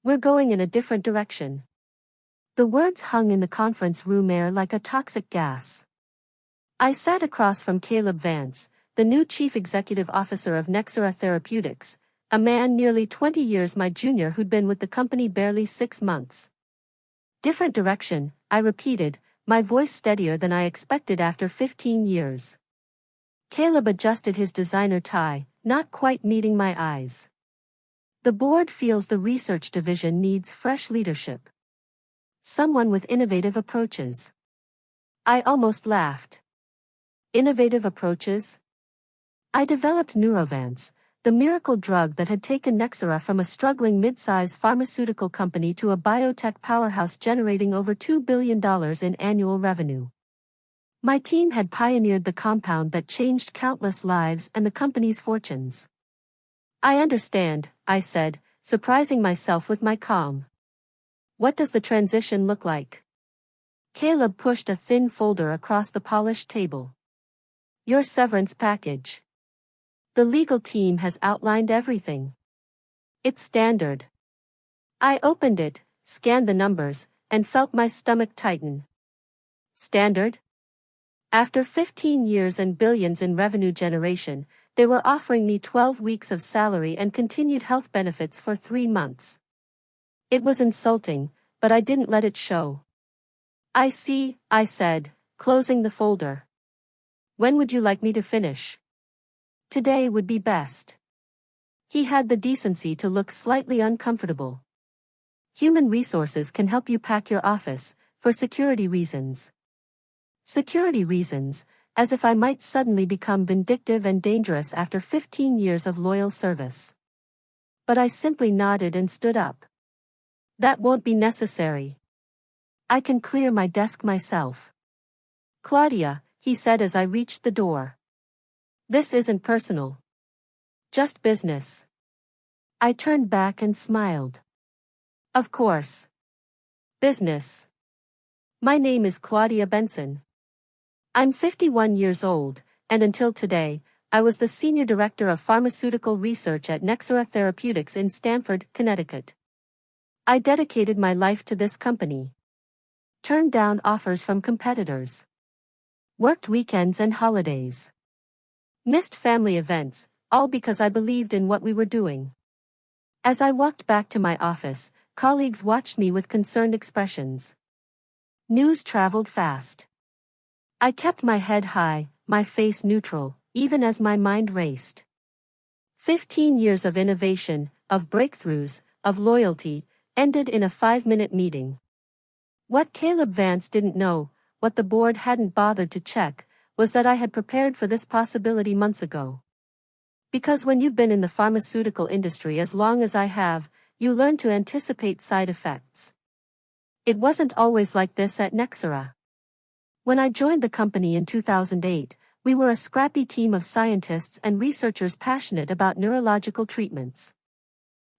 We're going in a different direction. The words hung in the conference room air like a toxic gas. I sat across from Caleb Vance, the new Chief Executive Officer of Nexera Therapeutics, a man nearly 20 years my junior who'd been with the company barely 6 months. Different direction, I repeated, my voice steadier than I expected after 15 years. Caleb adjusted his designer tie, not quite meeting my eyes. The board feels the research division needs fresh leadership. Someone with innovative approaches. I almost laughed. Innovative approaches? I developed Neurovance, the miracle drug that had taken Nexera from a struggling mid-size pharmaceutical company to a biotech powerhouse generating over $2 billion in annual revenue. My team had pioneered the compound that changed countless lives and the company's fortunes. I understand, I said, surprising myself with my calm. What does the transition look like? Caleb pushed a thin folder across the polished table. Your severance package. The legal team has outlined everything. It's standard. I opened it, scanned the numbers, and felt my stomach tighten. Standard? After 15 years and billions in revenue generation, they were offering me 12 weeks of salary and continued health benefits for 3 months. It was insulting, but I didn't let it show. I see, I said, closing the folder. When would you like me to finish? Today would be best. He had the decency to look slightly uncomfortable. Human resources can help you pack your office, for security reasons. Security reasons, as if I might suddenly become vindictive and dangerous after 15 years of loyal service. But I simply nodded and stood up. That won't be necessary. I can clear my desk myself. Claudia, he said as I reached the door. This isn't personal. Just business. I turned back and smiled. Of course. Business. My name is Claudia Benson. I'm 51 years old, and until today, I was the Senior Director of Pharmaceutical Research at Nexera Therapeutics in Stamford, Connecticut. I dedicated my life to this company. Turned down offers from competitors. Worked weekends and holidays. Missed family events, all because I believed in what we were doing. As I walked back to my office, colleagues watched me with concerned expressions. News traveled fast. I kept my head high, my face neutral, even as my mind raced. 15 years of innovation, of breakthroughs, of loyalty, ended in a 5-minute meeting. What Caleb Vance didn't know, what the board hadn't bothered to check, was that I had prepared for this possibility months ago. Because when you've been in the pharmaceutical industry as long as I have, you learn to anticipate side effects. It wasn't always like this at Nexera. When I joined the company in 2008, we were a scrappy team of scientists and researchers passionate about neurological treatments.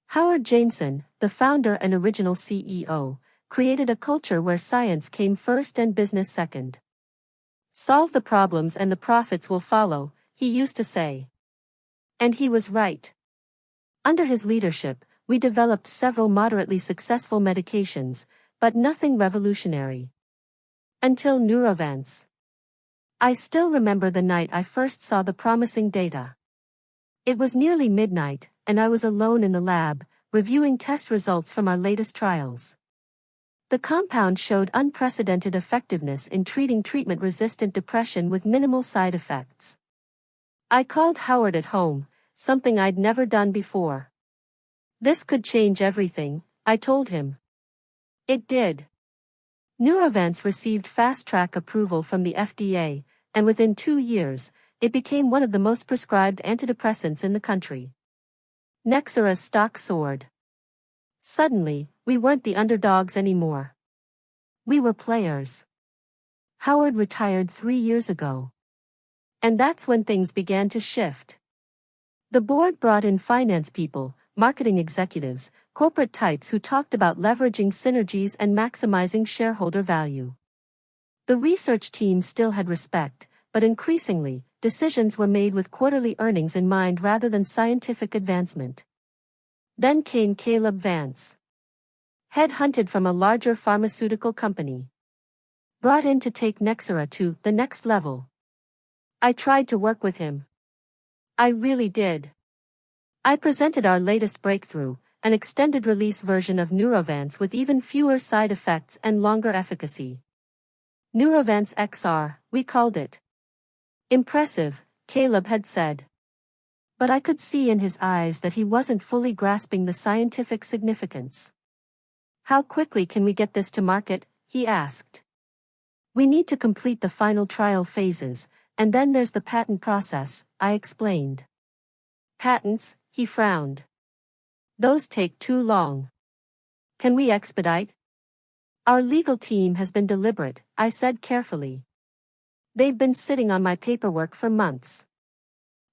Howard Jameson, the founder and original CEO, created a culture where science came first and business second. Solve the problems and the profits will follow, he used to say. And he was right. Under his leadership, we developed several moderately successful medications, but nothing revolutionary. Until Neurovance. I still remember the night I first saw the promising data. It was nearly midnight, and I was alone in the lab, reviewing test results from our latest trials. The compound showed unprecedented effectiveness in treating treatment-resistant depression with minimal side effects. I called Howard at home, something I'd never done before. This could change everything, I told him. It did. Neurovance received fast-track approval from the FDA, and within 2 years, it became one of the most prescribed antidepressants in the country. Nexera's stock soared. Suddenly, we weren't the underdogs anymore. We were players. Howard retired 3 years ago. And that's when things began to shift. The board brought in finance people, marketing executives, corporate types who talked about leveraging synergies and maximizing shareholder value. The research team still had respect, but increasingly, decisions were made with quarterly earnings in mind rather than scientific advancement. Then came Caleb Vance. Headhunted from a larger pharmaceutical company. Brought in to take Nexera to the next level. I tried to work with him. I really did. I presented our latest breakthrough, an extended-release version of Neurovance with even fewer side effects and longer efficacy. Neurovance XR, we called it. Impressive, Caleb had said. But I could see in his eyes that he wasn't fully grasping the scientific significance. How quickly can we get this to market? He asked. We need to complete the final trial phases, and then there's the patent process, I explained. Patents, he frowned. Those take too long. Can we expedite? Our legal team has been deliberate, I said carefully. They've been sitting on my paperwork for months.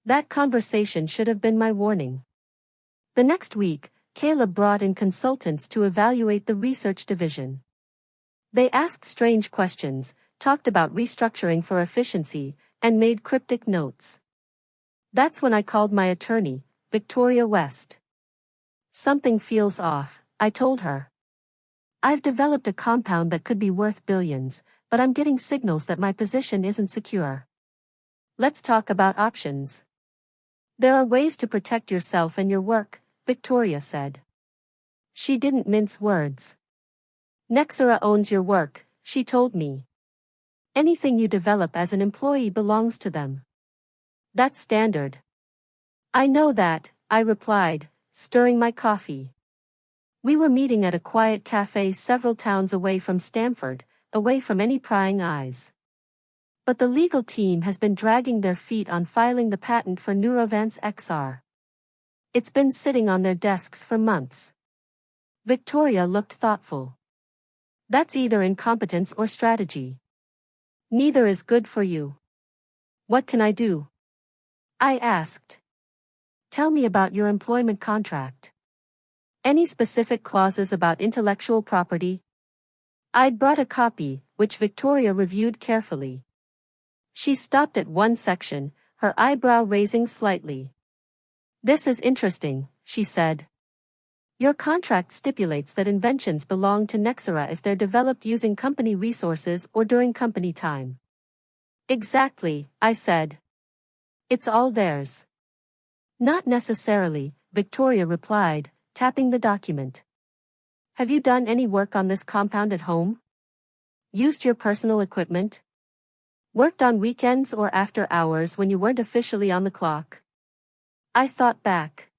That conversation should have been my warning. The next week, Caleb brought in consultants to evaluate the research division. They asked strange questions, talked about restructuring for efficiency, and made cryptic notes. That's when I called my attorney, Victoria West. Something feels off, I told her. I've developed a compound that could be worth billions, but I'm getting signals that my position isn't secure. Let's talk about options. There are ways to protect yourself and your work, Victoria said. She didn't mince words. Nexera owns your work, she told me. Anything you develop as an employee belongs to them. That's standard. I know that, I replied, stirring my coffee. We were meeting at a quiet cafe several towns away from Stamford, away from any prying eyes. But the legal team has been dragging their feet on filing the patent for Neurovance XR. It's been sitting on their desks for months. Victoria looked thoughtful. That's either incompetence or strategy. Neither is good for you. What can I do? I asked. Tell me about your employment contract. Any specific clauses about intellectual property? I'd brought a copy, which Victoria reviewed carefully. She stopped at one section, her eyebrow raising slightly. This is interesting, she said. Your contract stipulates that inventions belong to Nexera if they're developed using company resources or during company time. Exactly, I said. It's all theirs. Not necessarily, Victoria replied, tapping the document. Have you done any work on this compound at home? Used your personal equipment? Worked on weekends or after hours when you weren't officially on the clock? I thought back.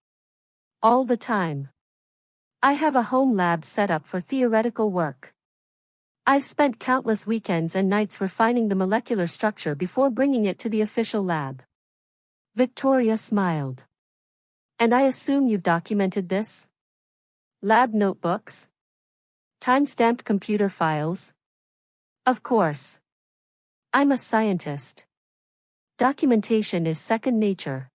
All the time. I have a home lab set up for theoretical work. I've spent countless weekends and nights refining the molecular structure before bringing it to the official lab. Victoria smiled. And I assume you've documented this? Lab notebooks? Time-stamped computer files? Of course. I'm a scientist. Documentation is second nature.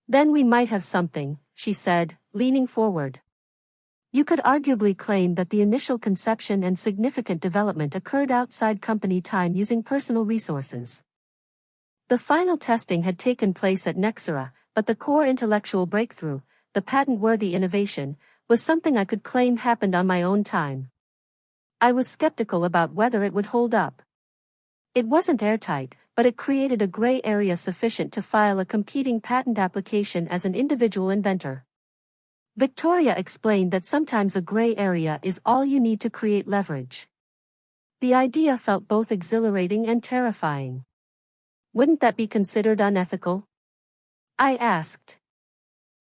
Then we might have something, she said, leaning forward. You could arguably claim that the initial conception and significant development occurred outside company time using personal resources. The final testing had taken place at Nexera, but the core intellectual breakthrough, the patent-worthy innovation, was something I could claim happened on my own time. I was skeptical about whether it would hold up. It wasn't airtight, but it created a gray area sufficient to file a competing patent application as an individual inventor. Victoria explained that sometimes a gray area is all you need to create leverage. The idea felt both exhilarating and terrifying. Wouldn't that be considered unethical? I asked.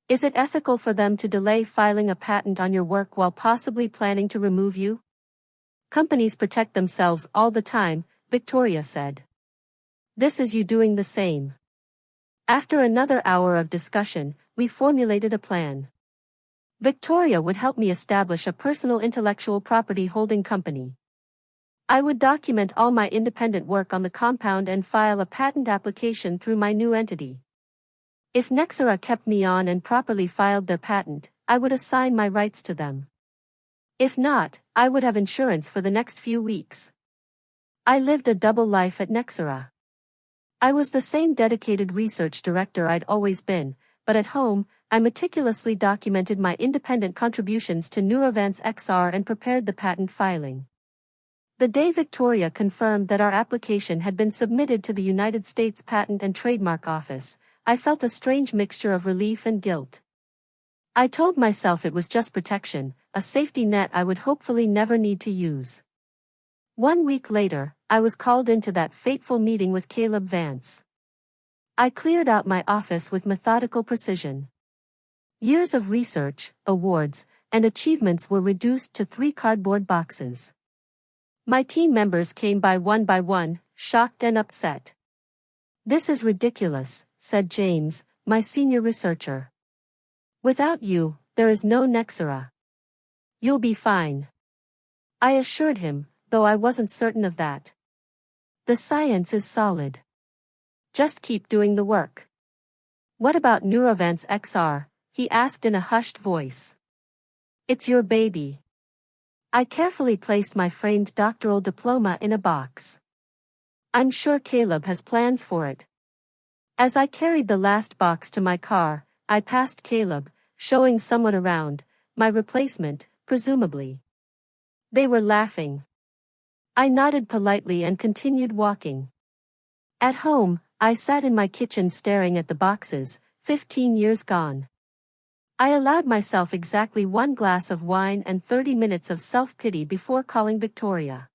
Is it ethical for them to delay filing a patent on your work while possibly planning to remove you? Companies protect themselves all the time, Victoria said. This is you doing the same. After another hour of discussion, we formulated a plan. Victoria would help me establish a personal intellectual property holding company. I would document all my independent work on the compound and file a patent application through my new entity. If Nexera kept me on and properly filed their patent, I would assign my rights to them. If not, I would have insurance for the next few weeks. I lived a double life at Nexera. I was the same dedicated research director I'd always been, but at home, I meticulously documented my independent contributions to Neurovance XR and prepared the patent filing. The day Victoria confirmed that our application had been submitted to the United States Patent and Trademark Office, I felt a strange mixture of relief and guilt. I told myself it was just protection, a safety net I would hopefully never need to use. 1 week later, I was called into that fateful meeting with Caleb Vance. I cleared out my office with methodical precision. Years of research, awards, and achievements were reduced to 3 cardboard boxes. My team members came by one, shocked and upset. "This is ridiculous," said James, my senior researcher. "Without you, there is no Nexera." "You'll be fine," I assured him, though I wasn't certain of that. "The science is solid. Just keep doing the work." "What about Neurovance XR?" he asked in a hushed voice. "It's your baby." I carefully placed my framed doctoral diploma in a box. "I'm sure Caleb has plans for it." As I carried the last box to my car, I passed Caleb, showing someone around, my replacement, presumably. They were laughing. I nodded politely and continued walking. At home, I sat in my kitchen staring at the boxes, 15 years gone. I allowed myself exactly 1 glass of wine and 30 minutes of self-pity before calling Victoria.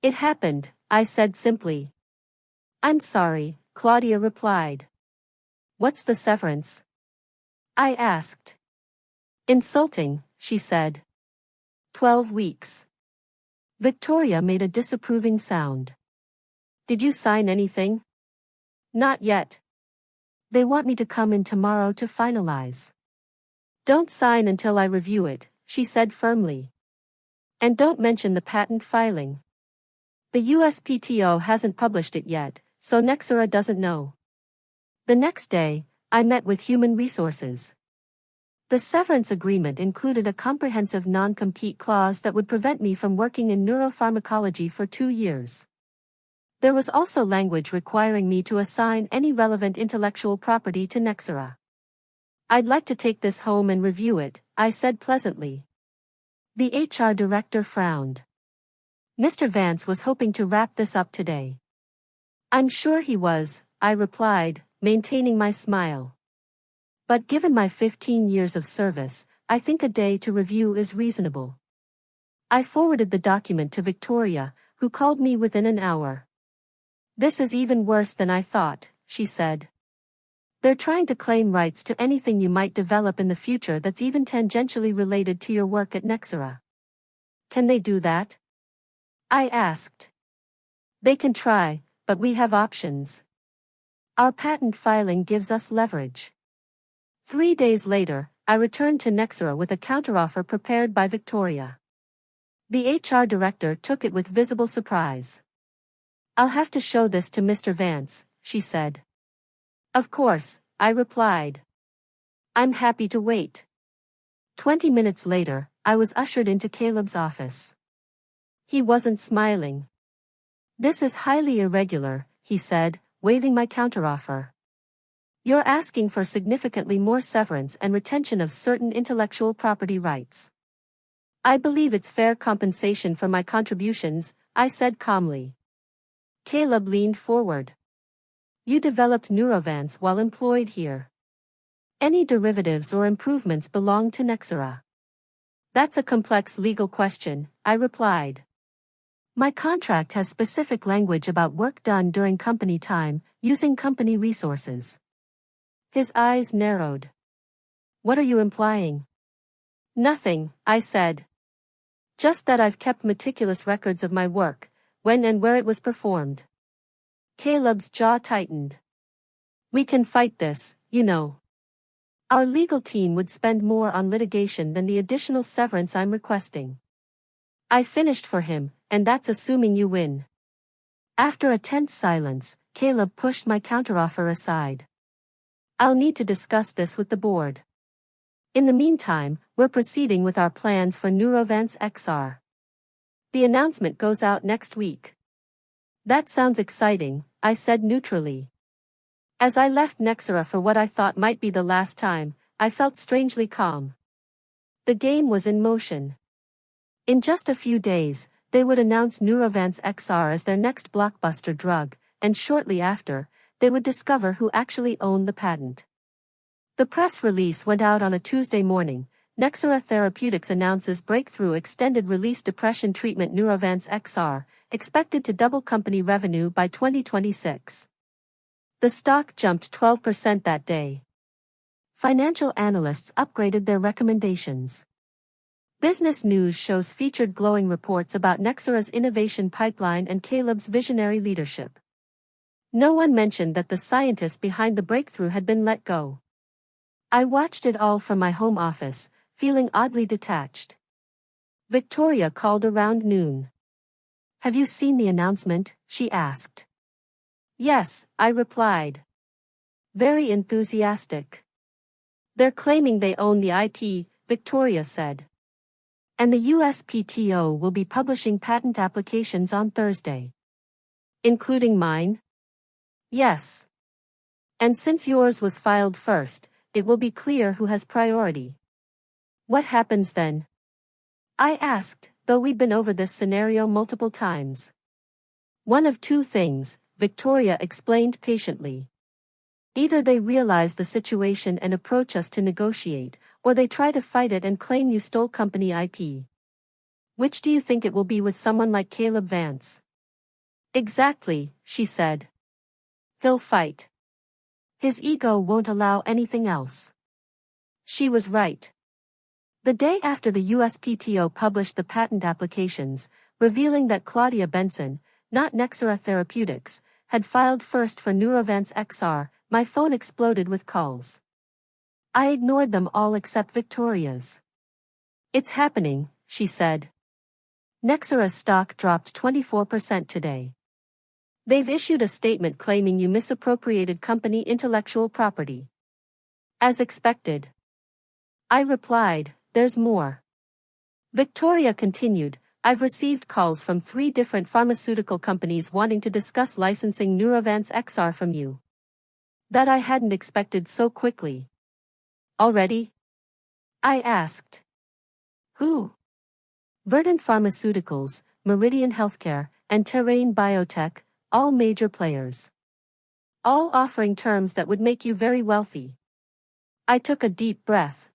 "It happened," I said simply. "I'm sorry," Claudia replied. "What's the severance?" I asked. "Insulting," she said. 12 weeks. Victoria made a disapproving sound. "Did you sign anything?" "Not yet. They want me to come in tomorrow to finalize." "Don't sign until I review it," she said firmly. "And don't mention the patent filing. The USPTO hasn't published it yet, so Nexera doesn't know." The next day, I met with Human Resources. The severance agreement included a comprehensive non-compete clause that would prevent me from working in neuropharmacology for 2 years. There was also language requiring me to assign any relevant intellectual property to Nexera. "I'd like to take this home and review it," I said pleasantly. The HR director frowned. "Mr. Vance was hoping to wrap this up today." "I'm sure he was," I replied, maintaining my smile. "But given my 15 years of service, I think a day to review is reasonable." I forwarded the document to Victoria, who called me within an hour. "This is even worse than I thought," she said. "They're trying to claim rights to anything you might develop in the future that's even tangentially related to your work at Nexera." "Can they do that?" I asked. "They can try, but we have options. Our patent filing gives us leverage." 3 days later, I returned to Nexera with a counteroffer prepared by Victoria. The HR director took it with visible surprise. "I'll have to show this to Mr. Vance," she said. "Of course," I replied. "I'm happy to wait." 20 minutes later, I was ushered into Caleb's office. He wasn't smiling. "This is highly irregular," he said, waving my counteroffer. "You're asking for significantly more severance and retention of certain intellectual property rights. I believe it's fair compensation for my contributions," I said calmly. Caleb leaned forward. "You developed Neurovance while employed here. Any derivatives or improvements belong to Nexera." "That's a complex legal question," I replied. "My contract has specific language about work done during company time, using company resources." His eyes narrowed. "What are you implying?" "Nothing," I said. "Just that I've kept meticulous records of my work, when and where it was performed." Caleb's jaw tightened. "We can fight this, you know. Our legal team would spend more on litigation than the additional severance I'm requesting." I finished for him, "And that's assuming you win." After a tense silence, Caleb pushed my counteroffer aside. "I'll need to discuss this with the board. In the meantime, we're proceeding with our plans for Neurovance XR. The announcement goes out next week." "That sounds exciting," I said neutrally. As I left Nexera for what I thought might be the last time, I felt strangely calm. The game was in motion. In just a few days, they would announce Neurovance XR as their next blockbuster drug, and shortly after, they would discover who actually owned the patent. The press release went out on a Tuesday morning. Nexera Therapeutics announces breakthrough extended-release depression treatment Neurovance XR, expected to double company revenue by 2026. The stock jumped 12% that day. Financial analysts upgraded their recommendations. Business News shows featured glowing reports about Nexera's innovation pipeline and Caleb's visionary leadership. No one mentioned that the scientist behind the breakthrough had been let go. I watched it all from my home office, feeling oddly detached. Victoria called around noon. "Have you seen the announcement?" she asked. "Yes," I replied. "Very enthusiastic." "They're claiming they own the IP," Victoria said. "And the USPTO will be publishing patent applications on Thursday." "Including mine?" "Yes. And since yours was filed first, it will be clear who has priority." "What happens then?" I asked, though we'd been over this scenario multiple times. "One of two things," Victoria explained patiently. "Either they realize the situation and approach us to negotiate, or they try to fight it and claim you stole company IP. Which do you think it will be with someone like Caleb Vance?" "Exactly," she said. "He'll fight. His ego won't allow anything else." She was right. The day after the USPTO published the patent applications, revealing that Claudia Benson, not Nexera Therapeutics, had filed first for Neurovance XR, my phone exploded with calls. I ignored them all except Victoria's. "It's happening," she said. "Nexera's stock dropped 24% today. They've issued a statement claiming you misappropriated company intellectual property." "As expected." I replied, "There's more." Victoria continued, "I've received calls from 3 different pharmaceutical companies wanting to discuss licensing Neurovance XR from you. That I hadn't expected so quickly." "Already?" I asked. "Who?" "Verdant Pharmaceuticals, Meridian Healthcare, and Terrain Biotech, all major players. All offering terms that would make you very wealthy." I took a deep breath.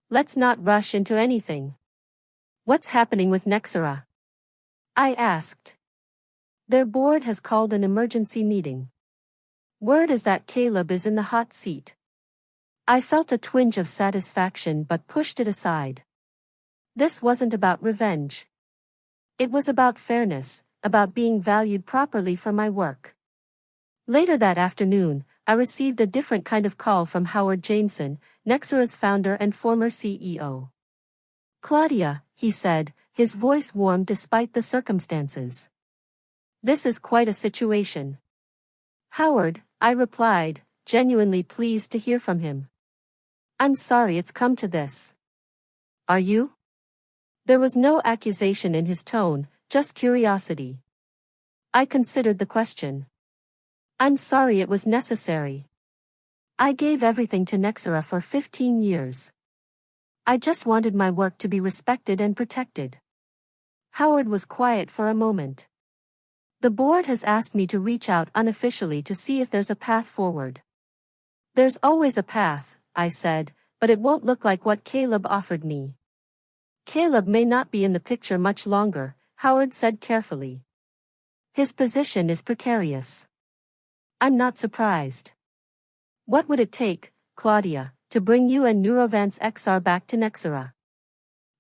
"Let's not rush into anything. What's happening with Nexera?" I asked. "Their board has called an emergency meeting. Word is that Caleb is in the hot seat." I felt a twinge of satisfaction but pushed it aside. This wasn't about revenge. It was about fairness, about being valued properly for my work. Later that afternoon, I received a different kind of call from Howard Jameson, Nexera's founder and former CEO. "Claudia," he said, his voice warmed despite the circumstances. "This is quite a situation." "Howard," I replied, genuinely pleased to hear from him. "I'm sorry it's come to this." "Are you?" There was no accusation in his tone, just curiosity. I considered the question. "I'm sorry it was necessary. I gave everything to Nexera for 15 years. I just wanted my work to be respected and protected." Howard was quiet for a moment. "The board has asked me to reach out unofficially to see if there's a path forward." "There's always a path," I said, "but it won't look like what Caleb offered me." "Caleb may not be in the picture much longer," Howard said carefully. "His position is precarious." I'm not surprised. "What would it take, Claudia, to bring you and Neurovance XR back to Nexera?"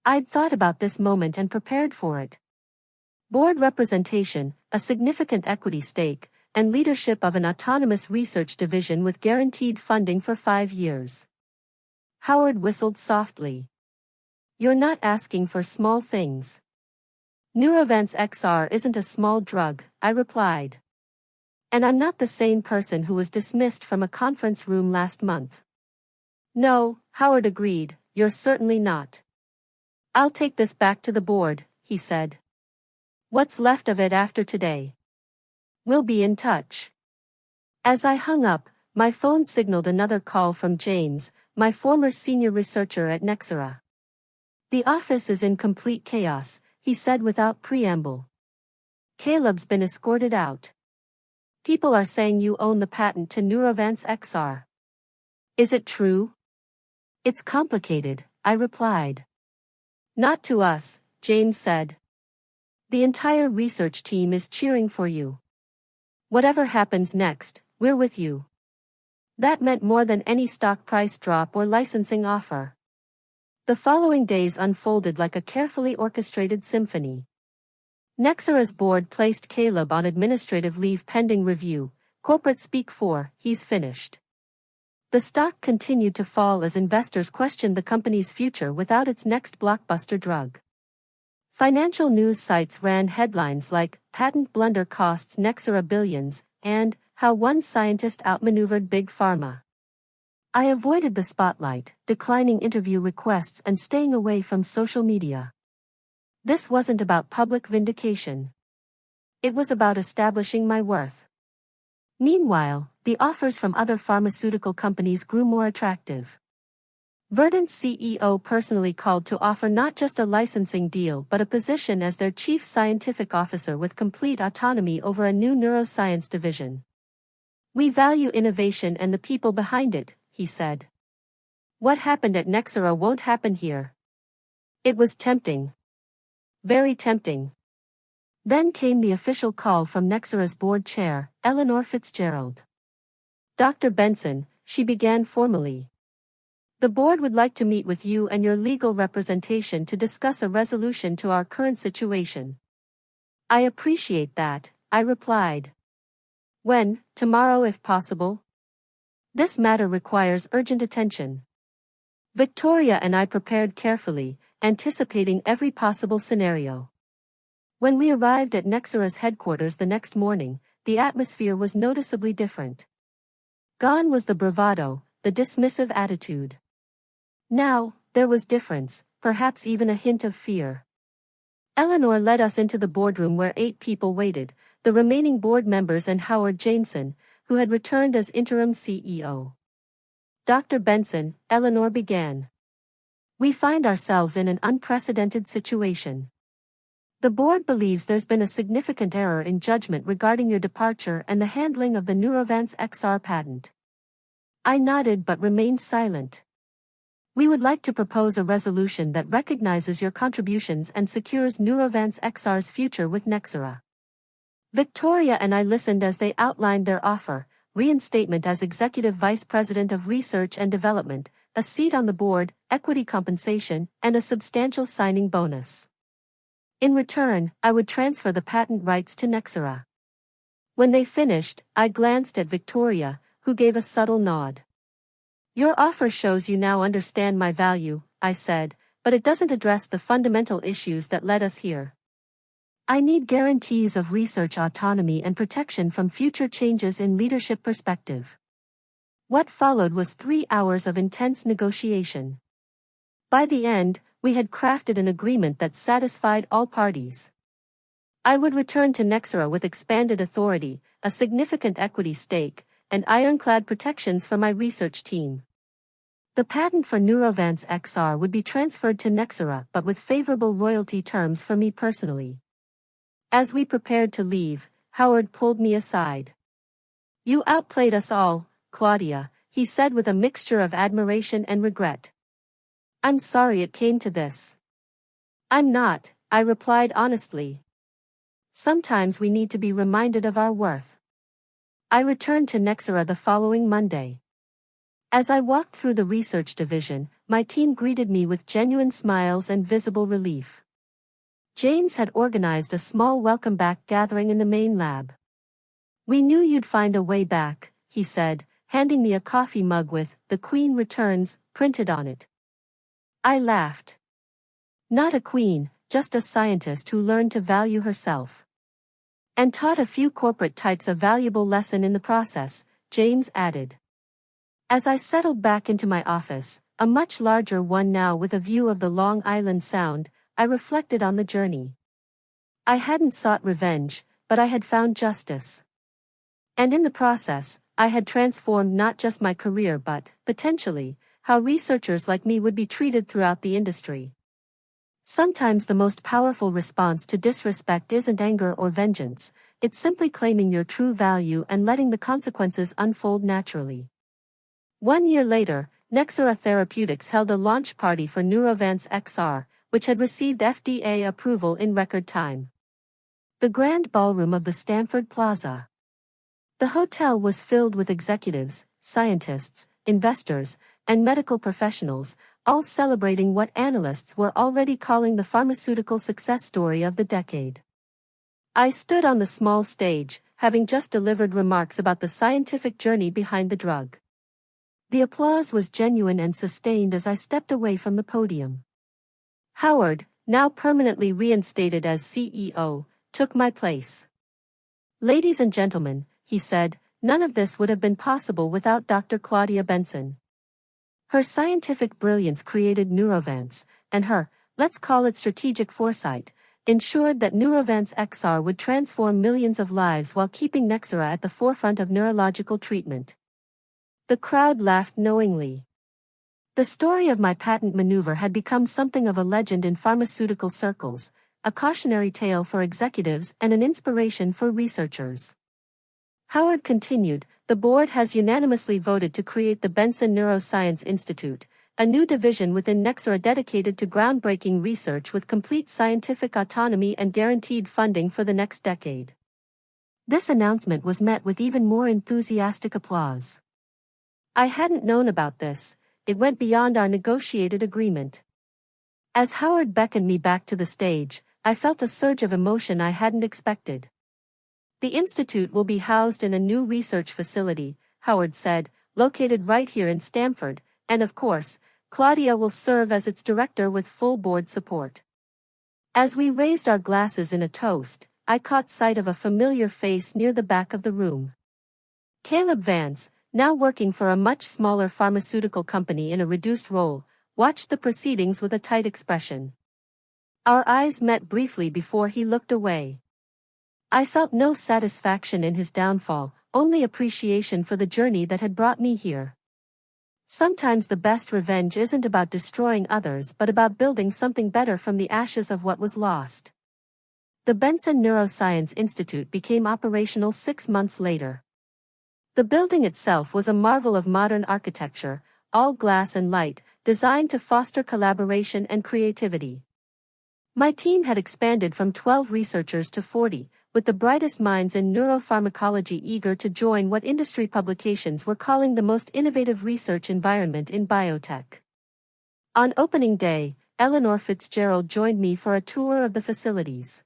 I'd thought about this moment and prepared for it. Board representation, a significant equity stake, and leadership of an autonomous research division with guaranteed funding for 5 years. Howard whistled softly. "You're not asking for small things." "Neurovance XR isn't a small drug," I replied. "And I'm not the same person who was dismissed from a conference room last month." "No," Howard agreed, "you're certainly not." "I'll take this back to the board," he said. "What's left of it after today. We'll be in touch." As I hung up, my phone signaled another call from James, my former senior researcher at Nexera. The office is in complete chaos, he said without preamble. Caleb's been escorted out. People are saying you own the patent to Neurovance XR. Is it true? It's complicated, I replied. Not to us, James said. The entire research team is cheering for you. Whatever happens next, we're with you. That meant more than any stock price drop or licensing offer. The following days unfolded like a carefully orchestrated symphony. Nexera's board placed Caleb on administrative leave pending review. Corporate speak for, he's finished. The stock continued to fall as investors questioned the company's future without its next blockbuster drug. Financial news sites ran headlines like, patent blunder costs Nexera billions, and, how one scientist outmaneuvered Big Pharma. I avoided the spotlight, declining interview requests and staying away from social media. This wasn't about public vindication. It was about establishing my worth. Meanwhile, the offers from other pharmaceutical companies grew more attractive. Verdant's CEO personally called to offer not just a licensing deal but a position as their chief scientific officer with complete autonomy over a new neuroscience division. We value innovation and the people behind it, he said. What happened at Nexera won't happen here. It was tempting. Very tempting. Then came the official call from Nexera's board chair, Eleanor Fitzgerald. Dr. Benson, she began formally. The board would like to meet with you and your legal representation to discuss a resolution to our current situation. I appreciate that, I replied. When, tomorrow if possible? This matter requires urgent attention. Victoria and I prepared carefully, anticipating every possible scenario. When we arrived at Nexera's headquarters the next morning, the atmosphere was noticeably different. Gone was the bravado, the dismissive attitude. Now, there was difference, perhaps even a hint of fear. Eleanor led us into the boardroom where 8 people waited, the remaining board members and Howard Jameson, who had returned as interim CEO. Dr. Benson, Eleanor began. We find ourselves in an unprecedented situation. The board believes there's been a significant error in judgment regarding your departure and the handling of the Neurovance XR patent. I nodded but remained silent. We would like to propose a resolution that recognizes your contributions and secures Neurovance XR's future with Nexera. Victoria and I listened as they outlined their offer: reinstatement as Executive Vice President of Research and Development, a seat on the board, equity compensation, and a substantial signing bonus. In return, I would transfer the patent rights to Nexera. When they finished, I glanced at Victoria, who gave a subtle nod. Your offer shows you now understand my value, I said, but it doesn't address the fundamental issues that led us here. I need guarantees of research autonomy and protection from future changes in leadership perspective. What followed was 3 hours of intense negotiation. By the end, we had crafted an agreement that satisfied all parties. I would return to Nexera with expanded authority, a significant equity stake, and ironclad protections for my research team. The patent for Neurovance XR would be transferred to Nexera but with favorable royalty terms for me personally. As we prepared to leave, Howard pulled me aside. You outplayed us all, Claudia, he said with a mixture of admiration and regret. I'm sorry it came to this. I'm not, I replied honestly. Sometimes we need to be reminded of our worth. I returned to Nexera the following Monday. As I walked through the research division, my team greeted me with genuine smiles and visible relief. James had organized a small welcome back gathering in the main lab. We knew you'd find a way back, he said, handing me a coffee mug with "The Queen Returns" printed on it. I laughed. Not a queen, just a scientist who learned to value herself. And taught a few corporate types a valuable lesson in the process, James added. As I settled back into my office, a much larger one now with a view of the Long Island Sound, I reflected on the journey. I hadn't sought revenge, but I had found justice. And in the process, I had transformed not just my career but, potentially, how researchers like me would be treated throughout the industry. Sometimes the most powerful response to disrespect isn't anger or vengeance, it's simply claiming your true value and letting the consequences unfold naturally. 1 year later, Nexera Therapeutics held a launch party for Neurovance XR, which had received FDA approval in record time. The grand ballroom of the Stanford Plaza. The hotel was filled with executives, scientists, investors, and medical professionals, all celebrating what analysts were already calling the pharmaceutical success story of the decade. I stood on the small stage, having just delivered remarks about the scientific journey behind the drug. The applause was genuine and sustained as I stepped away from the podium. Howard, now permanently reinstated as CEO, took my place. "Ladies and gentlemen," he said, "none of this would have been possible without Dr. Claudia Benson. Her scientific brilliance created Neurovance, and her, let's call it strategic foresight, ensured that Neurovance XR would transform millions of lives while keeping Nexera at the forefront of neurological treatment." The crowd laughed knowingly. The story of my patent maneuver had become something of a legend in pharmaceutical circles, a cautionary tale for executives and an inspiration for researchers. Howard continued, "The board has unanimously voted to create the Benson Neuroscience Institute, a new division within Nexera dedicated to groundbreaking research with complete scientific autonomy and guaranteed funding for the next decade." This announcement was met with even more enthusiastic applause. I hadn't known about this, it went beyond our negotiated agreement. As Howard beckoned me back to the stage, I felt a surge of emotion I hadn't expected. "The institute will be housed in a new research facility," Howard said, "located right here in Stanford, and of course, Claudia will serve as its director with full board support." As we raised our glasses in a toast, I caught sight of a familiar face near the back of the room. Caleb Vance, now working for a much smaller pharmaceutical company in a reduced role, watched the proceedings with a tight expression. Our eyes met briefly before he looked away. I felt no satisfaction in his downfall, only appreciation for the journey that had brought me here. Sometimes the best revenge isn't about destroying others but about building something better from the ashes of what was lost. The Benson Neuroscience Institute became operational 6 months later. The building itself was a marvel of modern architecture, all glass and light, designed to foster collaboration and creativity. My team had expanded from 12 researchers to 40, with the brightest minds in neuropharmacology eager to join what industry publications were calling the most innovative research environment in biotech. On opening day, Eleanor Fitzgerald joined me for a tour of the facilities.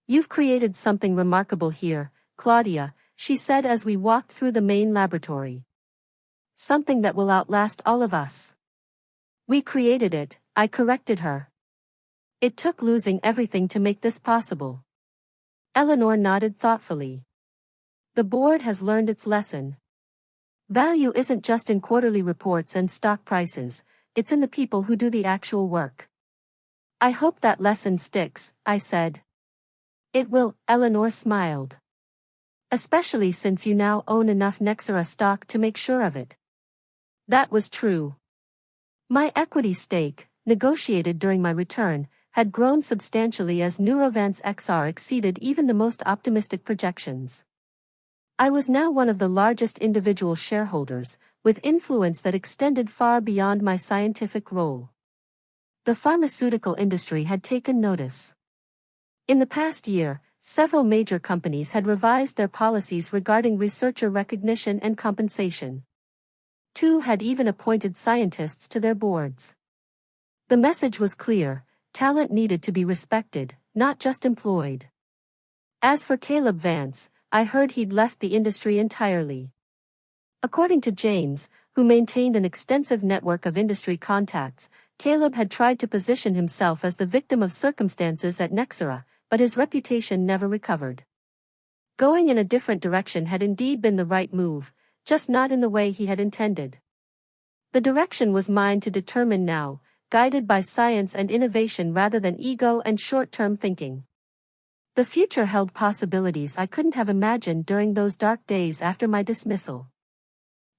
"You've created something remarkable here, Claudia," she said as we walked through the main laboratory. "Something that will outlast all of us." "We created it," I corrected her. "It took losing everything to make this possible." Eleanor nodded thoughtfully. "The board has learned its lesson. Value isn't just in quarterly reports and stock prices, it's in the people who do the actual work." "I hope that lesson sticks," I said. "It will," Eleanor smiled. "Especially since you now own enough Nexera stock to make sure of it." That was true. My equity stake, negotiated during my return, had grown substantially as Neurovance XR exceeded even the most optimistic projections. I was now one of the largest individual shareholders, with influence that extended far beyond my scientific role. The pharmaceutical industry had taken notice. In the past year, several major companies had revised their policies regarding researcher recognition and compensation. 2 had even appointed scientists to their boards. The message was clear: talent needed to be respected, not just employed. As for Caleb Vance, I heard he'd left the industry entirely. According to James, who maintained an extensive network of industry contacts, Caleb had tried to position himself as the victim of circumstances at Nexera, but his reputation never recovered. Going in a different direction had indeed been the right move, just not in the way he had intended. The direction was mine to determine now, guided by science and innovation rather than ego and short-term thinking. The future held possibilities I couldn't have imagined during those dark days after my dismissal.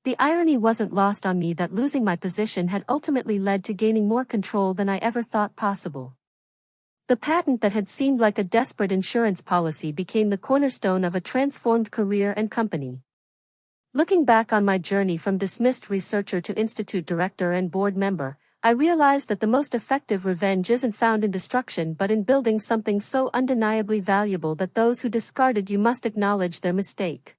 The irony wasn't lost on me that losing my position had ultimately led to gaining more control than I ever thought possible. The patent that had seemed like a desperate insurance policy became the cornerstone of a transformed career and company. Looking back on my journey from dismissed researcher to institute director and board member, I realized that the most effective revenge isn't found in destruction but in building something so undeniably valuable that those who discarded you must acknowledge their mistake.